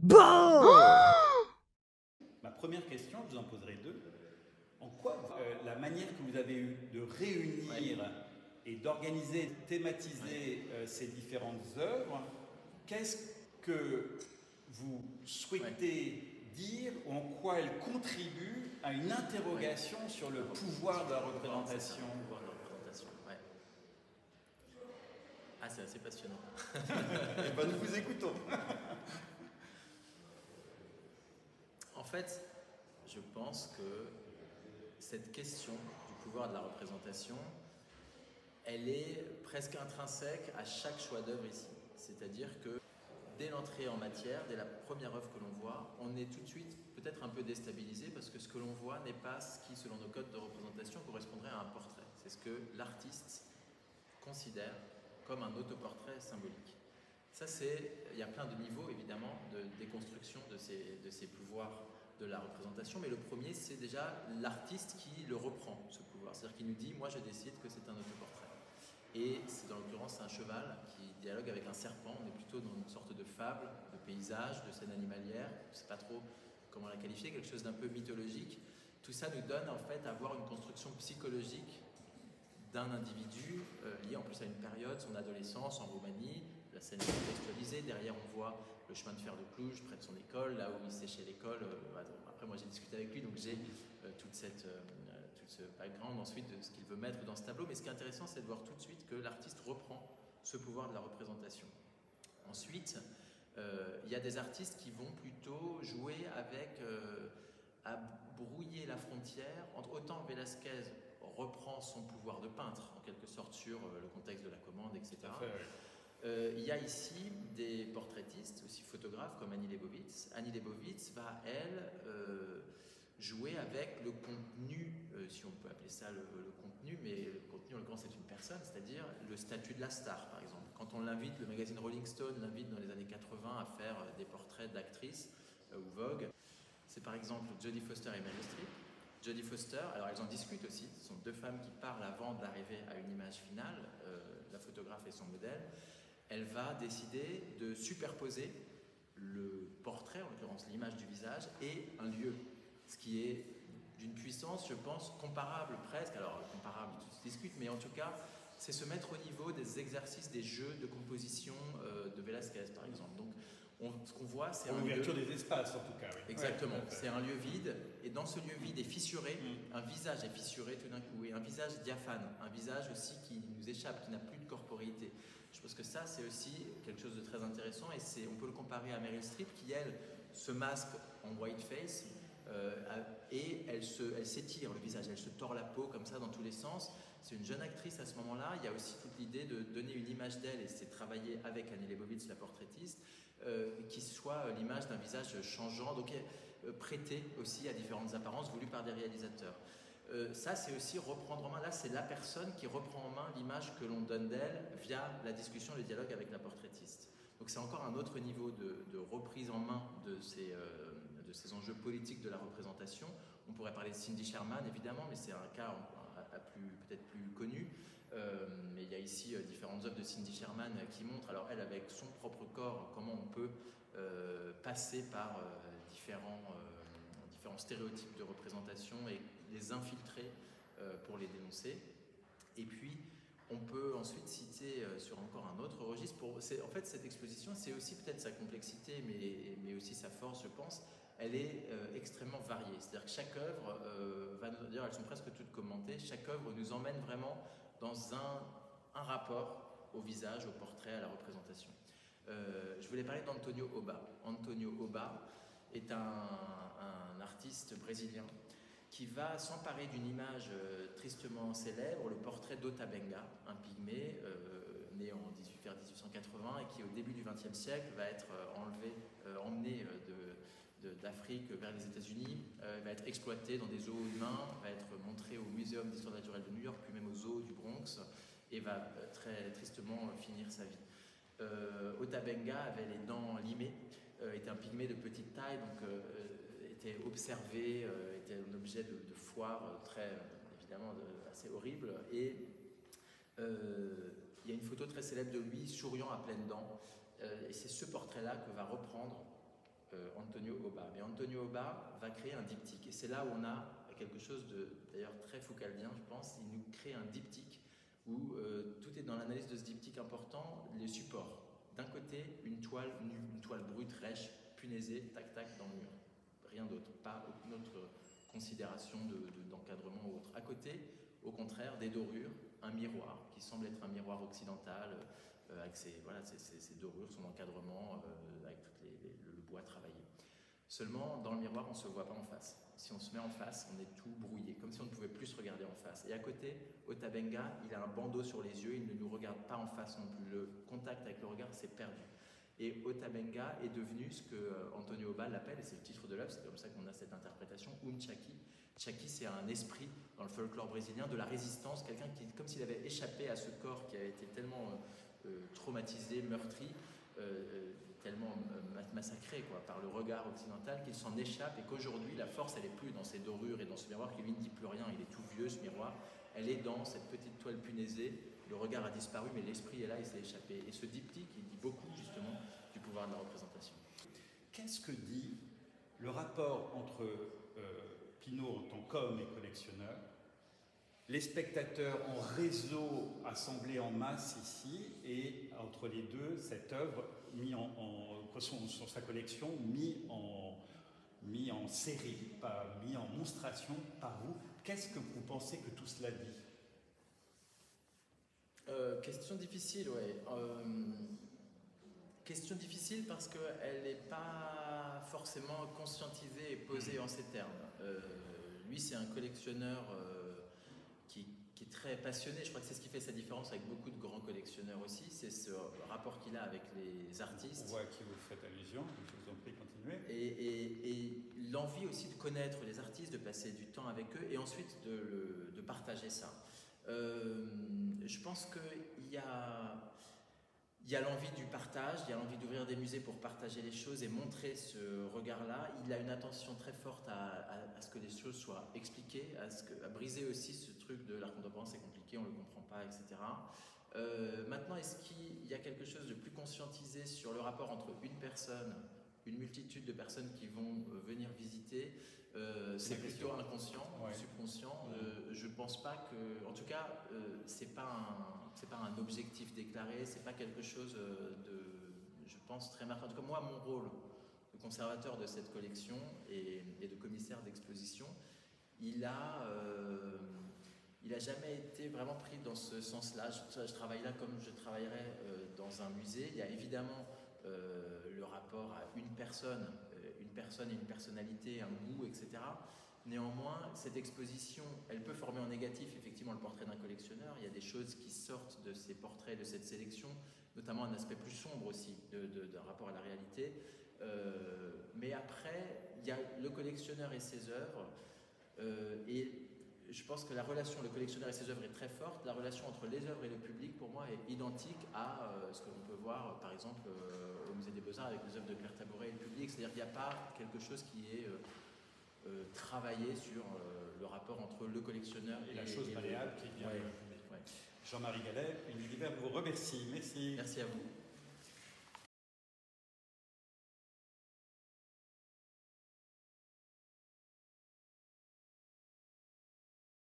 Bon! Ma première question, je vous en poserai deux. En quoi la manière que vous avez eue de réunir et d'organiser, thématiser ces différentes œuvres, qu'est-ce que vous souhaitez dire ou en quoi elles contribuent à une interrogation sur le pouvoir de la représentation? Ah, c'est assez passionnant. Eh ben, nous vous écoutons. En fait, je pense que cette question du pouvoir de la représentation, elle est presque intrinsèque à chaque choix d'œuvre ici. C'est-à-dire que dès l'entrée en matière, dès la première œuvre que l'on voit, on est tout de suite peut-être un peu déstabilisé parce que ce que l'on voit n'est pas ce qui, selon nos codes de représentation, correspondrait à un portrait. C'est ce que l'artiste considère comme un autoportrait symbolique. Ça, il y a plein de niveaux, évidemment, de déconstruction de ces pouvoirs de la représentation, mais le premier, c'est déjà l'artiste qui le reprend, ce pouvoir. C'est-à-dire qu'il nous dit, moi je décide que c'est un autoportrait. Et c'est dans l'occurrence un cheval qui dialogue avec un serpent. On est plutôt dans une sorte de fable, de paysage, de scène animalière. Je ne sais pas trop comment la qualifier, quelque chose d'un peu mythologique. Tout ça nous donne en fait à avoir une construction psychologique d'un individu lié en plus à une période, son adolescence en Roumanie. La scène est contextualisée. Derrière, on voit le chemin de fer de Cluj, près de son école, là où il séchait l'école. Après, moi, j'ai discuté avec lui, donc j'ai tout ce background ensuite de ce qu'il veut mettre dans ce tableau. Mais ce qui est intéressant, c'est de voir tout de suite que l'artiste reprend ce pouvoir de la représentation. Ensuite, il y a des artistes qui vont plutôt jouer avec, à brouiller la frontière entre autant Velázquez reprend son pouvoir de peintre, en quelque sorte, sur le contexte de la commande, etc. Il y a ici des portraitistes, aussi photographes, comme Annie Leibovitz. Annie Leibovitz va, elle, jouer avec le contenu, si on peut appeler ça le contenu, mais le contenu, en l'occurrence, c'est une personne, c'est-à-dire le statut de la star, par exemple. Quand on l'invite, le magazine Rolling Stone l'invite dans les années 80 à faire des portraits d'actrices, ou Vogue, c'est par exemple Jodie Foster et Meryl Streep. Jodie Foster, alors elles en discutent aussi, ce sont deux femmes qui parlent avant d'arriver à une image finale, la photographe et son modèle. Elle va décider de superposer le portrait, en l'occurrence l'image du visage, et un lieu, ce qui est d'une puissance, je pense, comparable presque, alors comparable, tout se discute, mais en tout cas, c'est se mettre au niveau des exercices, des jeux de composition de Velázquez, par exemple. Donc, ce qu'on voit, c'est l'ouverture des espaces, en tout cas. Oui. Exactement. Ouais, c'est un lieu vide, et dans ce lieu vide est fissuré, un visage est fissuré tout d'un coup, et un visage diaphane, un visage aussi qui nous échappe, qui n'a plus de corporéité. Je pense que ça, c'est aussi quelque chose de très intéressant, et on peut le comparer à Meryl Streep, qui, elle, se masque en white face, et elle s'étire le visage, elle se tord la peau comme ça dans tous les sens. C'est une jeune actrice à ce moment-là. Il y a aussi toute l'idée de donner une image d'elle, et c'est travailler avec Annie Leibovitz, la portraitiste, qui soit l'image d'un visage changeant, donc prêté aussi à différentes apparences voulues par des réalisateurs. Ça, c'est aussi reprendre en main. Là, c'est la personne qui reprend en main l'image que l'on donne d'elle via la discussion, le dialogue avec la portraitiste. Donc c'est encore un autre niveau de reprise en main de ces enjeux politiques de la représentation. On pourrait parler de Cindy Sherman, évidemment, mais c'est un cas peut-être plus connu. Mais il y a ici différentes œuvres de Cindy Sherman qui montrent, alors elle, avec son propre corps, comment on peut passer par différents stéréotypes de représentation et les infiltrer pour les dénoncer. Et puis, on peut ensuite citer sur encore un autre registre. En fait, cette exposition, c'est aussi peut-être sa complexité, mais aussi sa force, je pense. Elle est extrêmement variée. C'est-à-dire que chaque œuvre va nous dire, elles sont presque toutes commentées, chaque œuvre nous emmène vraiment dans un rapport au visage, au portrait, à la représentation. Je voulais parler d'Antonio Oba. Antonio Oba est un artiste brésilien qui va s'emparer d'une image tristement célèbre, le portrait d'Ota Benga, un pygmée né vers 1880 et qui au début du XXe siècle va être emmené d'Afrique vers les États-Unis, va être exploité dans des zoos humains, va être montré au Muséum d'histoire naturelle de New York, puis même au zoo du Bronx, et va très tristement finir sa vie. Ota Benga avait les dents limées, était un pygmée de petite taille, donc était observé, était un objet de foire très, évidemment, assez horrible, et il y a une photo très célèbre de lui souriant à pleines dents. Et c'est ce portrait-là que va reprendre Antonio Obba. Mais Antonio Obba va créer un diptyque. Et c'est là où on a quelque chose de, d'ailleurs, très foucaldien, je pense. Il nous crée un diptyque où tout est dans l'analyse de ce diptyque important. Les supports. D'un côté, une toile nue, une toile brute, rêche, punaisée, tac-tac dans le mur. Rien d'autre. Pas aucune autre considération d'encadrement ou autre. À côté, au contraire, des dorures, un miroir qui semble être un miroir occidental avec ses dorures, son encadrement, avec le bois travaillé. Seulement, dans le miroir, on ne se voit pas en face. Si on se met en face, on est tout brouillé, comme si on ne pouvait plus se regarder en face. Et à côté, Otabenga, il a un bandeau sur les yeux, il ne nous regarde pas en face non plus. Le contact avec le regard s'est perdu. Et Otabenga est devenu ce que Antonio Obba l'appelle, et c'est le titre de l'œuvre, c'est comme ça qu'on a cette interprétation, Chaki. Chaki, c'est un esprit dans le folklore brésilien de la résistance, quelqu'un qui, comme s'il avait échappé à ce corps qui a été tellement traumatisé, meurtri, tellement massacré quoi, par le regard occidental, qu'il s'en échappe et qu'aujourd'hui la force elle n'est plus dans ses dorures et dans ce miroir qui lui ne dit plus rien, il est tout vieux ce miroir, elle est dans cette petite toile punaisée, le regard a disparu mais l'esprit est là, il s'est échappé. Et ce diptyque il dit beaucoup justement du pouvoir de la représentation. Qu'est-ce que dit le rapport entre Pinault en tant qu'homme et collectionneur, les spectateurs en réseau assemblés en masse ici, et entre les deux, cette œuvre mise sur sa collection, mise en série, pas mis en monstration par vous. Qu'est-ce que vous pensez que tout cela dit? Question difficile, ouais. Question difficile parce qu'elle n'est pas forcément conscientisée et posée en ces termes. Lui, c'est un collectionneur qui est très passionné. Je crois que c'est ce qui fait sa différence avec beaucoup de grands collectionneurs aussi. C'est ce rapport qu'il a avec les artistes. On voit à qui vous faites allusion, je vous en prie, continuez. Et l'envie aussi de connaître les artistes, de passer du temps avec eux et ensuite de partager ça. Je pense qu'il y a l'envie du partage, il y a l'envie d'ouvrir des musées pour partager les choses et montrer ce regard-là. Il a une attention très forte à ce que les choses soient expliquées, à briser aussi ce truc de l'art contemporain, c'est compliqué, on ne le comprend pas, etc. Maintenant, est-ce qu'il y a quelque chose de plus conscientisé sur le rapport entre une personne, une multitude de personnes qui vont venir visiter? C'est plutôt inconscient, ouais. Subconscient. Je ne pense pas que, en tout cas, c'est pas un objectif déclaré, c'est pas quelque chose je pense, très marquant. En tout cas, moi, mon rôle de conservateur de cette collection et de commissaire d'exposition, il a jamais été vraiment pris dans ce sens-là. Je travaille là comme je travaillerais dans un musée. Il y a évidemment le rapport à une personne et une personnalité, un goût, etc. Néanmoins, cette exposition, elle peut former en négatif effectivement le portrait d'un collectionneur. Il y a des choses qui sortent de ces portraits, de cette sélection, notamment un aspect plus sombre aussi d'un rapport à la réalité. Mais après, il y a le collectionneur et ses œuvres. Et je pense que la relation, le collectionneur et ses œuvres est très forte. La relation entre les œuvres et le public, pour moi, est identique à ce que l'on peut voir, par exemple, au Musée des Beaux-Arts avec les œuvres de Claire Tabouret et le public. C'est-à-dire qu'il n'y a pas quelque chose qui est travaillé sur le rapport entre le collectionneur et la chose malléable qui vient du public. Ouais. Jean-Marie Gallet, Univers vous remercie. Merci. Merci à vous.